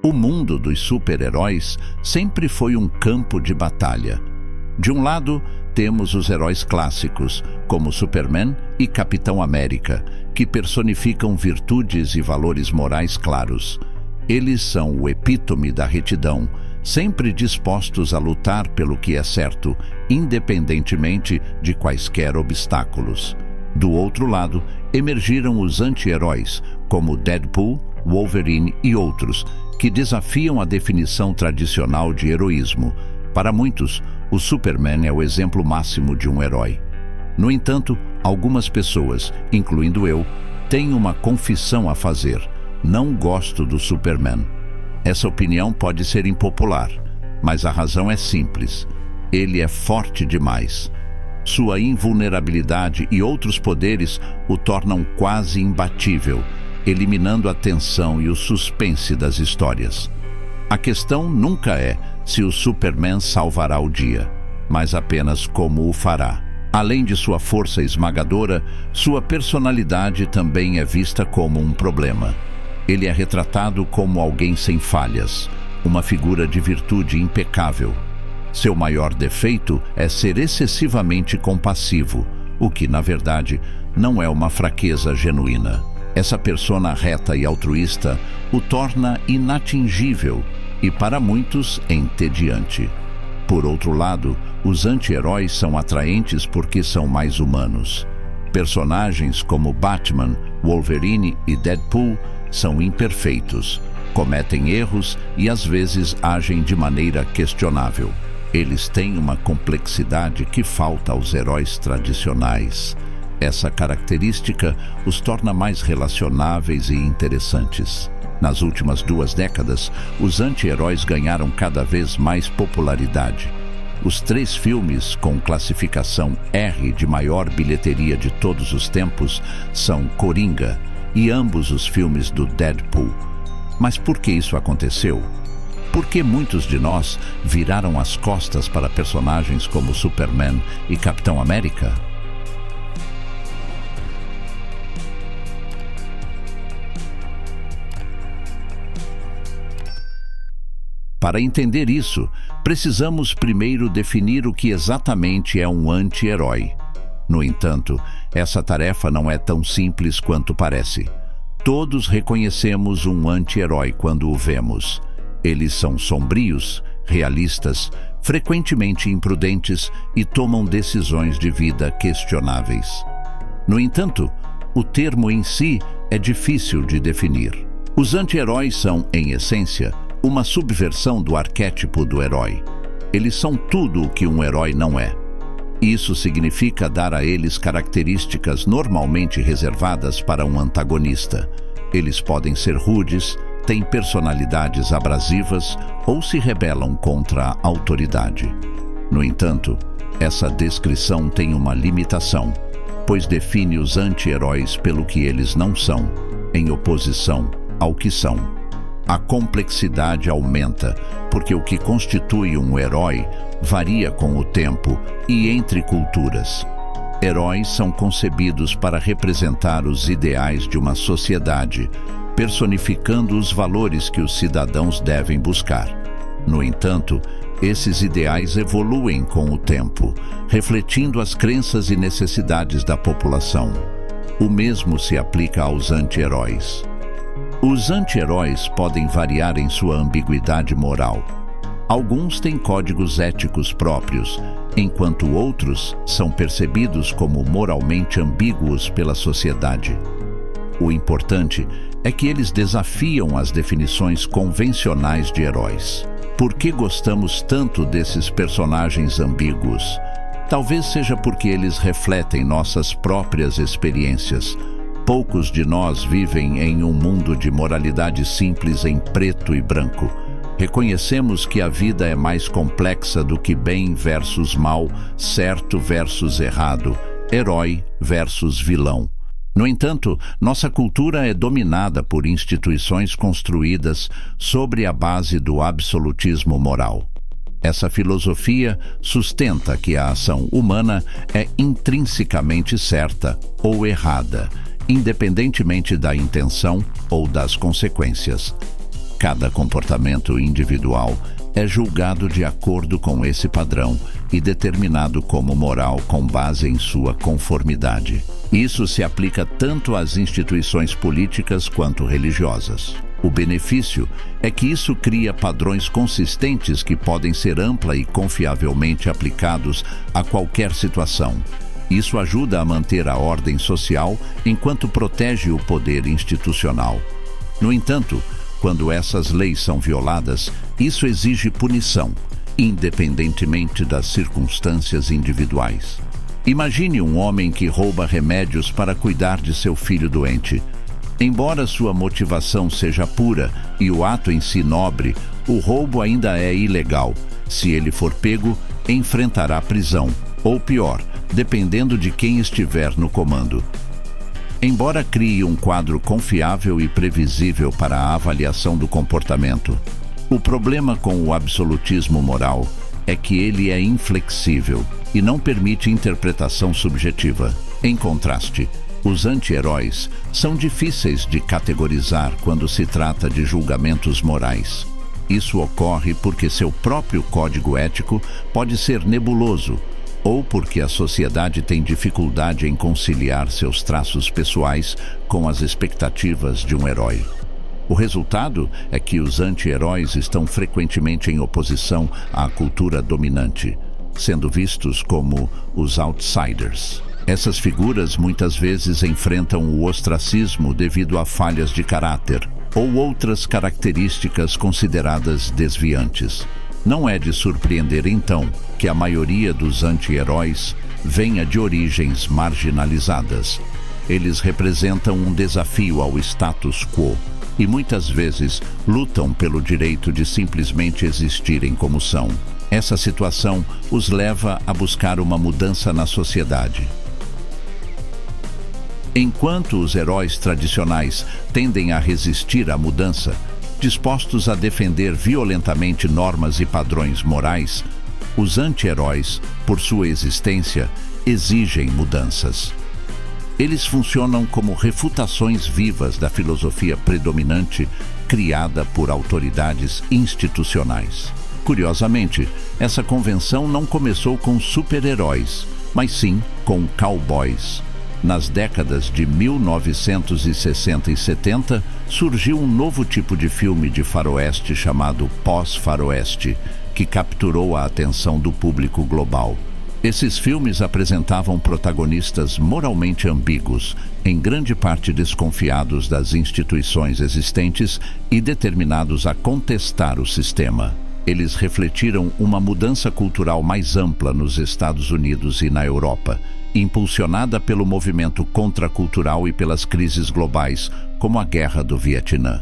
O mundo dos super-heróis sempre foi um campo de batalha. De um lado, temos os heróis clássicos, como Superman e Capitão América, que personificam virtudes e valores morais claros. Eles são o epítome da retidão, sempre dispostos a lutar pelo que é certo, independentemente de quaisquer obstáculos. Do outro lado, emergiram os anti-heróis, como Deadpool, Wolverine e outros, que desafiam a definição tradicional de heroísmo. Para muitos, o Superman é o exemplo máximo de um herói. No entanto, algumas pessoas, incluindo eu, têm uma confissão a fazer. Não gosto do Superman. Essa opinião pode ser impopular, mas a razão é simples. Ele é forte demais. Sua invulnerabilidade e outros poderes o tornam quase imbatível, eliminando a tensão e o suspense das histórias. A questão nunca é se o Superman salvará o dia, mas apenas como o fará. Além de sua força esmagadora, sua personalidade também é vista como um problema. Ele é retratado como alguém sem falhas, uma figura de virtude impecável. Seu maior defeito é ser excessivamente compassivo, o que, na verdade, não é uma fraqueza genuína. Essa persona reta e altruísta o torna inatingível e, para muitos, entediante. Por outro lado, os anti-heróis são atraentes porque são mais humanos. Personagens como Batman, Wolverine e Deadpool são imperfeitos, cometem erros e às vezes agem de maneira questionável. Eles têm uma complexidade que falta aos heróis tradicionais. Essa característica os torna mais relacionáveis e interessantes. Nas últimas 2 décadas, os anti-heróis ganharam cada vez mais popularidade. Os 3 filmes com classificação R de maior bilheteria de todos os tempos são Coringa e ambos os filmes do Deadpool. Mas por que isso aconteceu? Por que muitos de nós viraram as costas para personagens como Superman e Capitão América? Para entender isso, precisamos primeiro definir o que exatamente é um anti-herói. No entanto, essa tarefa não é tão simples quanto parece. Todos reconhecemos um anti-herói quando o vemos. Eles são sombrios, realistas, frequentemente imprudentes e tomam decisões de vida questionáveis. No entanto, o termo em si é difícil de definir. Os anti-heróis são, em essência, uma subversão do arquétipo do herói. Eles são tudo o que um herói não é. Isso significa dar a eles características normalmente reservadas para um antagonista. Eles podem ser rudes, têm personalidades abrasivas ou se rebelam contra a autoridade. No entanto, essa descrição tem uma limitação, pois define os anti-heróis pelo que eles não são, em oposição ao que são. A complexidade aumenta, porque o que constitui um herói varia com o tempo e entre culturas. Heróis são concebidos para representar os ideais de uma sociedade, personificando os valores que os cidadãos devem buscar. No entanto, esses ideais evoluem com o tempo, refletindo as crenças e necessidades da população. O mesmo se aplica aos anti-heróis. Os anti-heróis podem variar em sua ambiguidade moral. Alguns têm códigos éticos próprios, enquanto outros são percebidos como moralmente ambíguos pela sociedade. O importante é que eles desafiam as definições convencionais de heróis. Por que gostamos tanto desses personagens ambíguos? Talvez seja porque eles refletem nossas próprias experiências. Poucos de nós vivem em um mundo de moralidade simples em preto e branco. Reconhecemos que a vida é mais complexa do que bem versus mal, certo versus errado, herói versus vilão. No entanto, nossa cultura é dominada por instituições construídas sobre a base do absolutismo moral. Essa filosofia sustenta que a ação humana é intrinsecamente certa ou errada, independentemente da intenção ou das consequências. Cada comportamento individual é julgado de acordo com esse padrão e determinado como moral com base em sua conformidade. Isso se aplica tanto às instituições políticas quanto religiosas. O benefício é que isso cria padrões consistentes que podem ser ampla e confiavelmente aplicados a qualquer situação. Isso ajuda a manter a ordem social enquanto protege o poder institucional. No entanto, quando essas leis são violadas, isso exige punição, independentemente das circunstâncias individuais. Imagine um homem que rouba remédios para cuidar de seu filho doente. Embora sua motivação seja pura e o ato em si nobre, o roubo ainda é ilegal. Se ele for pego, enfrentará prisão, ou pior, dependendo de quem estiver no comando. Embora crie um quadro confiável e previsível para a avaliação do comportamento, o problema com o absolutismo moral é que ele é inflexível e não permite interpretação subjetiva. Em contraste, os anti-heróis são difíceis de categorizar quando se trata de julgamentos morais. Isso ocorre porque seu próprio código ético pode ser nebuloso, ou porque a sociedade tem dificuldade em conciliar seus traços pessoais com as expectativas de um herói. O resultado é que os anti-heróis estão frequentemente em oposição à cultura dominante, sendo vistos como os outsiders. Essas figuras muitas vezes enfrentam o ostracismo devido a falhas de caráter ou outras características consideradas desviantes. Não é de surpreender, então, que a maioria dos anti-heróis venha de origens marginalizadas. Eles representam um desafio ao status quo e muitas vezes lutam pelo direito de simplesmente existirem como são. Essa situação os leva a buscar uma mudança na sociedade. Enquanto os heróis tradicionais tendem a resistir à mudança, dispostos a defender violentamente normas e padrões morais, os anti-heróis, por sua existência, exigem mudanças. Eles funcionam como refutações vivas da filosofia predominante criada por autoridades institucionais. Curiosamente, essa convenção não começou com super-heróis, mas sim com cowboys. Nas décadas de 1960 e 70, surgiu um novo tipo de filme de faroeste chamado pós-faroeste, que capturou a atenção do público global. Esses filmes apresentavam protagonistas moralmente ambíguos, em grande parte desconfiados das instituições existentes e determinados a contestar o sistema. Eles refletiram uma mudança cultural mais ampla nos Estados Unidos e na Europa, impulsionada pelo movimento contracultural e pelas crises globais, como a Guerra do Vietnã.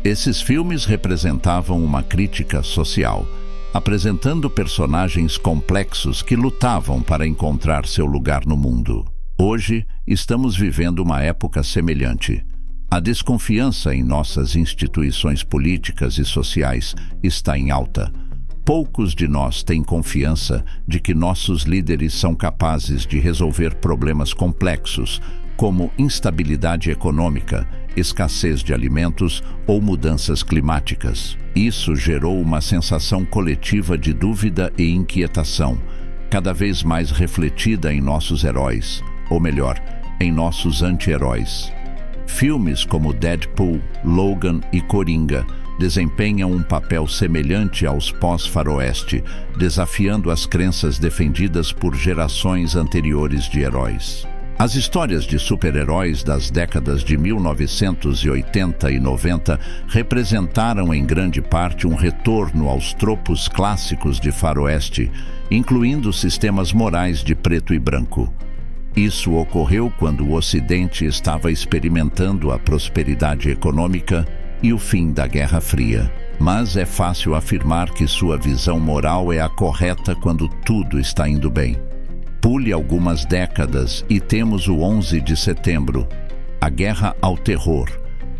Esses filmes representavam uma crítica social, apresentando personagens complexos que lutavam para encontrar seu lugar no mundo. Hoje, estamos vivendo uma época semelhante. A desconfiança em nossas instituições políticas e sociais está em alta. Poucos de nós têm confiança de que nossos líderes são capazes de resolver problemas complexos, como instabilidade econômica, escassez de alimentos ou mudanças climáticas. Isso gerou uma sensação coletiva de dúvida e inquietação, cada vez mais refletida em nossos heróis, ou melhor, em nossos anti-heróis. Filmes como Deadpool, Logan e Coringa desempenham um papel semelhante aos pós-faroeste, desafiando as crenças defendidas por gerações anteriores de heróis. As histórias de super-heróis das décadas de 1980 e 90 representaram em grande parte um retorno aos tropos clássicos de faroeste, incluindo sistemas morais de preto e branco. Isso ocorreu quando o Ocidente estava experimentando a prosperidade econômica e o fim da Guerra Fria. Mas é fácil afirmar que sua visão moral é a correta quando tudo está indo bem. Pule algumas décadas e temos o 11 de setembro, a Guerra ao Terror,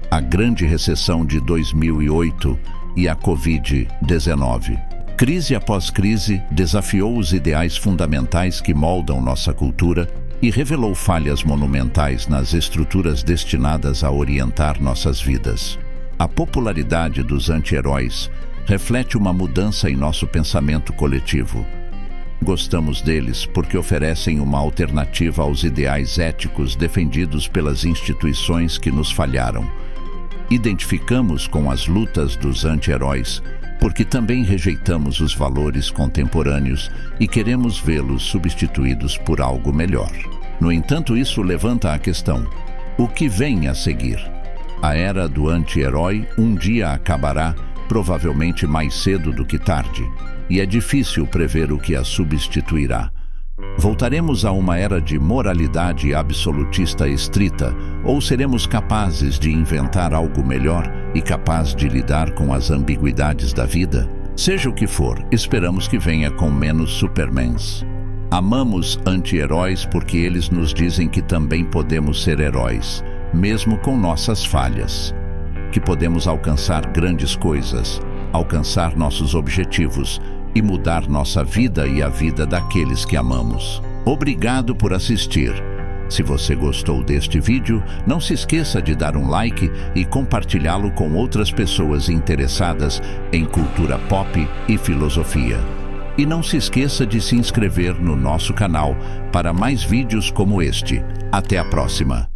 a Grande Recessão de 2008 e a Covid-19. Crise após crise desafiou os ideais fundamentais que moldam nossa cultura e revelou falhas monumentais nas estruturas destinadas a orientar nossas vidas. A popularidade dos anti-heróis reflete uma mudança em nosso pensamento coletivo. Gostamos deles porque oferecem uma alternativa aos ideais éticos defendidos pelas instituições que nos falharam. Identificamos com as lutas dos anti-heróis porque também rejeitamos os valores contemporâneos e queremos vê-los substituídos por algo melhor. No entanto, isso levanta a questão: o que vem a seguir? A era do anti-herói um dia acabará, provavelmente mais cedo do que tarde, e é difícil prever o que a substituirá. Voltaremos a uma era de moralidade absolutista estrita, ou seremos capazes de inventar algo melhor e capaz de lidar com as ambiguidades da vida? Seja o que for, esperamos que venha com menos Supermans. Amamos anti-heróis porque eles nos dizem que também podemos ser heróis, mesmo com nossas falhas. Que podemos alcançar grandes coisas, alcançar nossos objetivos e mudar nossa vida e a vida daqueles que amamos. Obrigado por assistir. Se você gostou deste vídeo, não se esqueça de dar um like e compartilhá-lo com outras pessoas interessadas em cultura pop e filosofia. E não se esqueça de se inscrever no nosso canal para mais vídeos como este. Até a próxima!